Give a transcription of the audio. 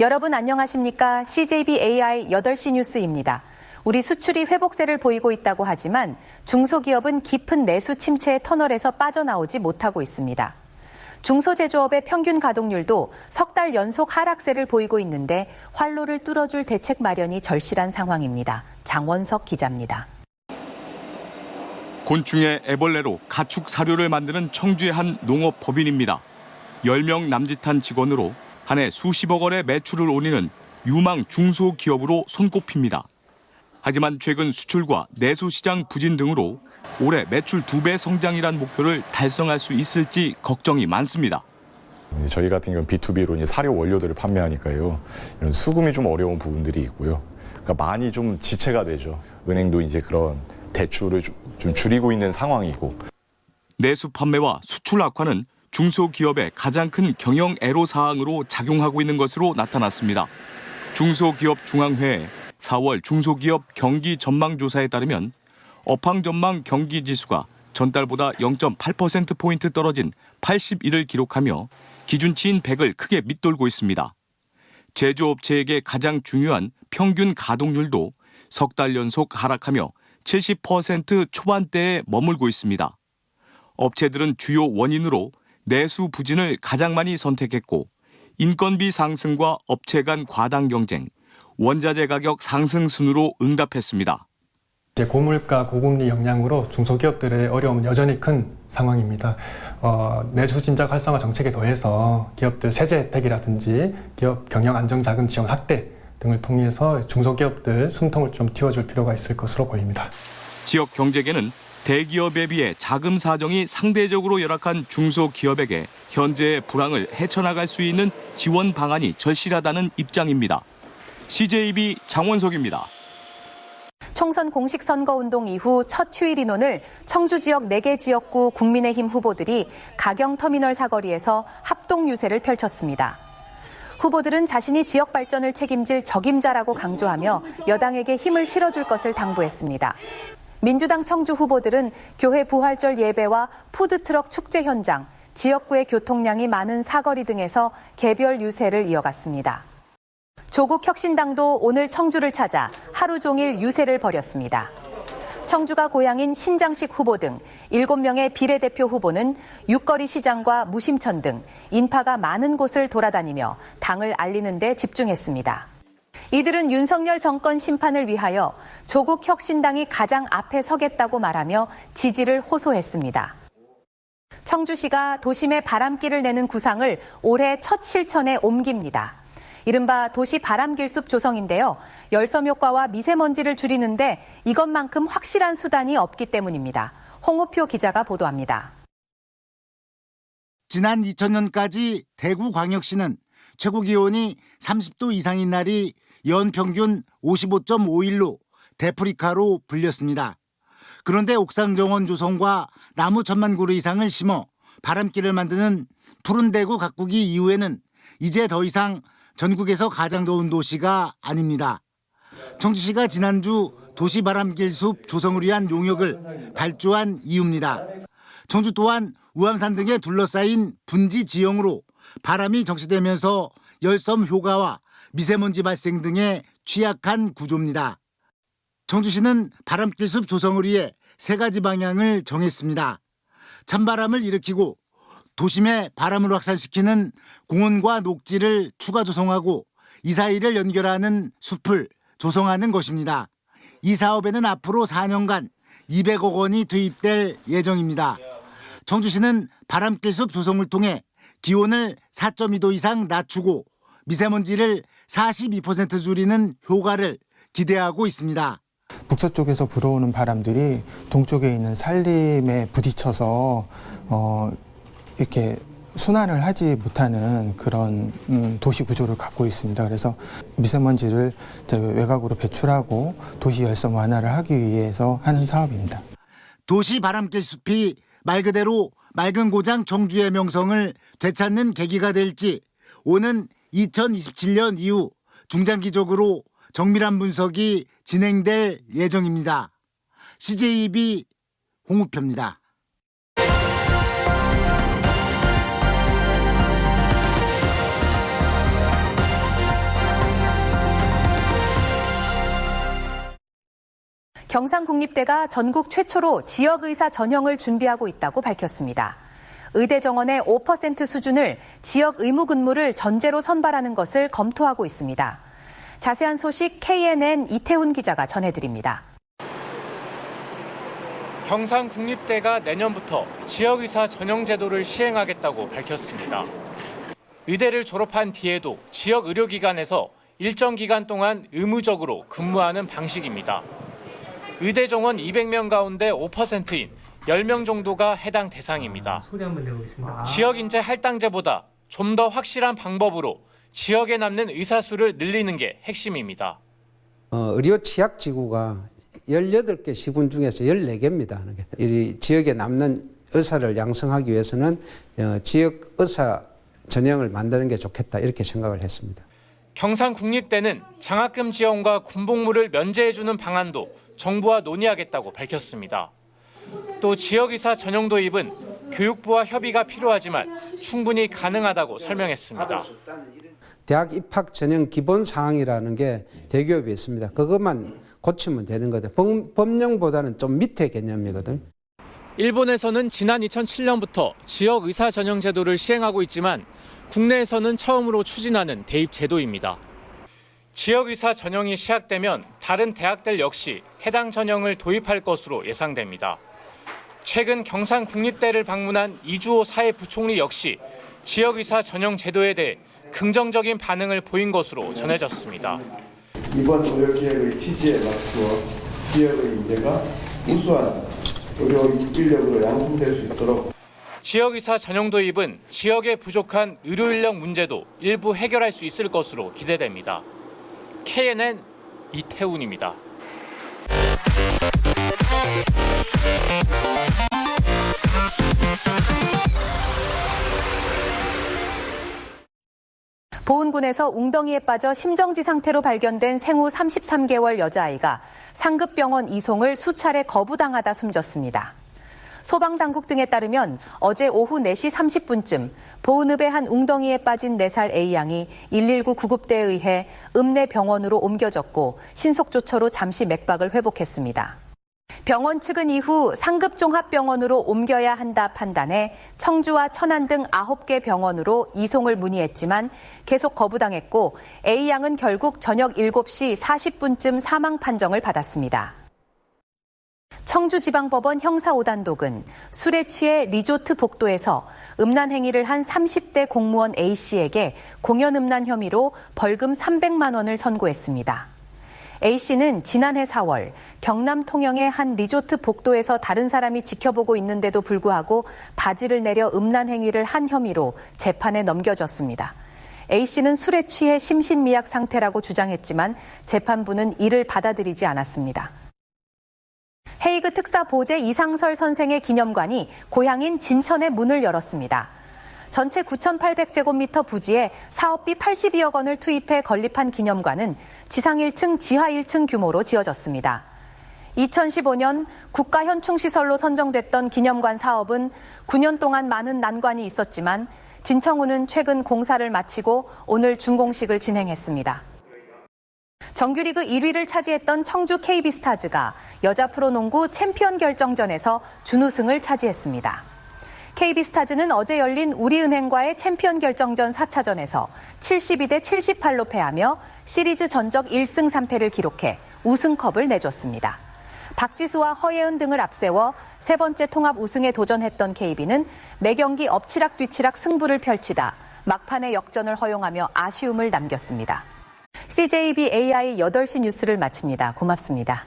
여러분 안녕하십니까? CJB AI 8시 뉴스입니다. 우리 수출이 회복세를 보이고 있다고 하지만 중소기업은 깊은 내수 침체의 터널에서 빠져나오지 못하고 있습니다. 중소제조업의 평균 가동률도 석 달 연속 하락세를 보이고 있는데 활로를 뚫어줄 대책 마련이 절실한 상황입니다. 장원석 기자입니다. 곤충의 애벌레로 가축 사료를 만드는 청주의 한 농업법인입니다. 10명 남짓한 직원으로 한 해 수십억 원의 매출을 올리는 유망 중소기업으로 손꼽힙니다. 하지만 최근 수출과 내수 시장 부진 등으로 올해 매출 2배 성장이란 목표를 달성할 수 있을지 걱정이 많습니다. 저희 같은 경우는 B2B로 이제 사료 원료들을 판매하니까요. 이런 수금이 좀 어려운 부분들이 있고요. 그러니까 많이 좀 지체가 되죠. 은행도 이제 그런 대출을 좀 줄이고 있는 상황이고. 내수 판매와 수출 악화는 중소기업의 가장 큰 경영 애로사항으로 작용하고 있는 것으로 나타났습니다. 중소기업중앙회의 4월 중소기업 경기 전망조사에 따르면 업황 전망 경기 지수가 전달보다 0.8%포인트 떨어진 81을 기록하며 기준치인 100을 크게 밑돌고 있습니다. 제조업체에게 가장 중요한 평균 가동률도 석 달 연속 하락하며 70% 초반대에 머물고 있습니다. 업체들은 주요 원인으로 내수 부진을 가장 많이 선택했고 인건비 상승과 업체 간 과당 경쟁, 원자재 가격 상승 순으로 응답했습니다. 고물가, 고금리 영향으로 중소기업들의 어려움은 여전히 큰 상황입니다. 내수 진작 활성화 정책에 더해서 기업들 세제 혜택이라든지 기업 경영 안정자금 지원 확대 등을 통해서 중소기업들 숨통을 좀 틔워줄 필요가 있을 것으로 보입니다. 지역 경제계는 대기업에 비해 자금 사정이 상대적으로 열악한 중소기업에게 현재의 불황을 헤쳐나갈 수 있는 지원 방안이 절실하다는 입장입니다. CJB 장원석입니다. 총선 공식 선거운동 이후 첫 휴일 인원을 청주 지역 4개 지역구 국민의힘 후보들이 가경터미널 사거리에서 합동 유세를 펼쳤습니다. 후보들은 자신이 지역 발전을 책임질 적임자라고 강조하며 여당에게 힘을 실어줄 것을 당부했습니다. 민주당 청주 후보들은 교회 부활절 예배와 푸드트럭 축제 현장, 지역구의 교통량이 많은 사거리 등에서 개별 유세를 이어갔습니다. 조국 혁신당도 오늘 청주를 찾아 하루 종일 유세를 벌였습니다. 청주가 고향인 신장식 후보 등 7명의 비례대표 후보는 육거리 시장과 무심천 등 인파가 많은 곳을 돌아다니며 당을 알리는 데 집중했습니다. 이들은 윤석열 정권 심판을 위하여 조국 혁신당이 가장 앞에 서겠다고 말하며 지지를 호소했습니다. 청주시가 도심에 바람길을 내는 구상을 올해 첫 실천에 옮깁니다. 이른바 도시 바람길숲 조성인데요. 열섬 효과와 미세먼지를 줄이는데 이것만큼 확실한 수단이 없기 때문입니다. 홍우표 기자가 보도합니다. 지난 2000년까지 대구광역시는 최고기온이 30도 이상인 날이 연평균 55.5일로 데프리카로 불렸습니다. 그런데 옥상 정원 조성과 나무 1000만 그루 이상을 심어 바람길을 만드는 푸른 대구 가꾸기 이후에는 이제 더 이상 전국에서 가장 더운 도시가 아닙니다. 청주시가 지난주 도시 바람길 숲 조성을 위한 용역을 발주한 이유입니다. 청주 또한 우암산 등에 둘러싸인 분지 지형으로 바람이 정체되면서 열섬 효과와 미세먼지 발생 등에 취약한 구조입니다. 청주시는 바람길 숲 조성을 위해 3가지 방향을 정했습니다. 찬바람을 일으키고 도심에 바람을 확산시키는 공원과 녹지를 추가 조성하고 이 사이를 연결하는 숲을 조성하는 것입니다. 이 사업에는 앞으로 4년간 200억 원이 투입될 예정입니다. 청주시는 바람길 숲 조성을 통해 기온을 4.2도 이상 낮추고 미세먼지를 42% 줄이는 효과를 기대하고 있습니다. 북서쪽에서 불어오는 바람들이 동쪽에 있는 산림에 부딪혀서 이렇게 순환을 하지 못하는 그런 도시 구조를 갖고 있습니다. 그래서 미세먼지를 외곽으로 배출하고 도시 열섬 완화를 하기 위해서 하는 사업입니다. 도시 바람길 숲이 말 그대로 맑은 고장 청주의 명성을 되찾는 계기가 될지 오는 2027년 이후 중장기적으로 정밀한 분석이 진행될 예정입니다. CJB 홍우표입니다. 경상국립대가 전국 최초로 지역의사 전형을 준비하고 있다고 밝혔습니다. 의대 정원의 5% 수준을 지역 의무 근무를 전제로 선발하는 것을 검토하고 있습니다. 자세한 소식 KNN 이태훈 기자가 전해드립니다. 경상국립대가 내년부터 지역의사 전형 제도를 시행하겠다고 밝혔습니다. 의대를 졸업한 뒤에도 지역 의료기관에서 일정 기간 동안 의무적으로 근무하는 방식입니다. 의대 정원 200명 가운데 5%인 10명 정도가 해당 대상입니다. 지역 인재 할당제보다 좀 더 확실한 방법으로 지역에 남는 의사 수를 늘리는 게 핵심입니다. 의료 취약 지구가 18개 시군 중에서 14개입니다. 이 지역에 남는 의사를 양성하기 위해서는 지역 의사 전형을 만드는 게 좋겠다 이렇게 생각을 했습니다. 경상국립대는 장학금 지원과 군복무를 면제해주는 방안도 정부와 논의하겠다고 밝혔습니다. 또 지역의사 전형 도입은 교육부와 협의가 필요하지만 충분히 가능하다고 설명했습니다. 대학 입학 전형 기본 사항이라는 게 대기업에 있습니다. 그것만 고치면 되는 거죠. 법령보다는 좀 밑에 개념이거든. 일본에서는 지난 2007년부터 지역 의사 전형 제도를 시행하고 있지만 국내에서는 처음으로 추진하는 대입 제도입니다. 지역 의사 전형이 시작되면 다른 대학들 역시 해당 전형을 도입할 것으로 예상됩니다. 최근 경상국립대를 방문한 이주호 사회부총리 역시 지역 의사 전형 제도에 대해 긍정적인 반응을 보인 것으로 전해졌습니다. 이번 의료개혁의 취지에 맞추어 지역의 인재가 우수한 의료 인력으로 양성될 수 있도록 지역의사 전형 도입은 지역에 부족한 의료 인력 문제도 일부 해결할 수 있을 것으로 기대됩니다. KNN 이태훈입니다. 보은군에서 웅덩이에 빠져 심정지 상태로 발견된 생후 33개월 여자아이가 상급병원 이송을 수차례 거부당하다 숨졌습니다. 소방당국 등에 따르면 어제 오후 4시 30분쯤 보은읍의 한 웅덩이에 빠진 4살 A양이 119 구급대에 의해 읍내병원으로 옮겨졌고 신속조처로 잠시 맥박을 회복했습니다. 병원 측은 이후 상급종합병원으로 옮겨야 한다 판단해 청주와 천안 등 9개 병원으로 이송을 문의했지만 계속 거부당했고 A양은 결국 저녁 7시 40분쯤 사망 판정을 받았습니다. 청주지방법원 형사 5단독은 술에 취해 리조트 복도에서 음란 행위를 한 30대 공무원 A씨에게 공연 음란 혐의로 벌금 300만 원을 선고했습니다. A씨는 지난해 4월 경남 통영의 한 리조트 복도에서 다른 사람이 지켜보고 있는데도 불구하고 바지를 내려 음란 행위를 한 혐의로 재판에 넘겨졌습니다. A씨는 술에 취해 심신미약 상태라고 주장했지만 재판부는 이를 받아들이지 않았습니다. 헤이그 특사 보제 이상설 선생의 기념관이 고향인 진천에 문을 열었습니다. 전체 9,800제곱미터 부지에 사업비 82억 원을 투입해 건립한 기념관은 지상 1층, 지하 1층 규모로 지어졌습니다. 2015년 국가현충시설로 선정됐던 기념관 사업은 9년 동안 많은 난관이 있었지만 진청우는 최근 공사를 마치고 오늘 준공식을 진행했습니다. 정규리그 1위를 차지했던 청주 KB스타즈가 여자 프로농구 챔피언 결정전에서 준우승을 차지했습니다. KB스타즈는 어제 열린 우리은행과의 챔피언 결정전 4차전에서 72대 78로 패하며 시리즈 전적 1승 3패를 기록해 우승컵을 내줬습니다. 박지수와 허예은 등을 앞세워 세 번째 통합 우승에 도전했던 KB는 매경기 엎치락뒤치락 승부를 펼치다 막판에 역전을 허용하며 아쉬움을 남겼습니다. CJB AI 8시 뉴스를 마칩니다. 고맙습니다.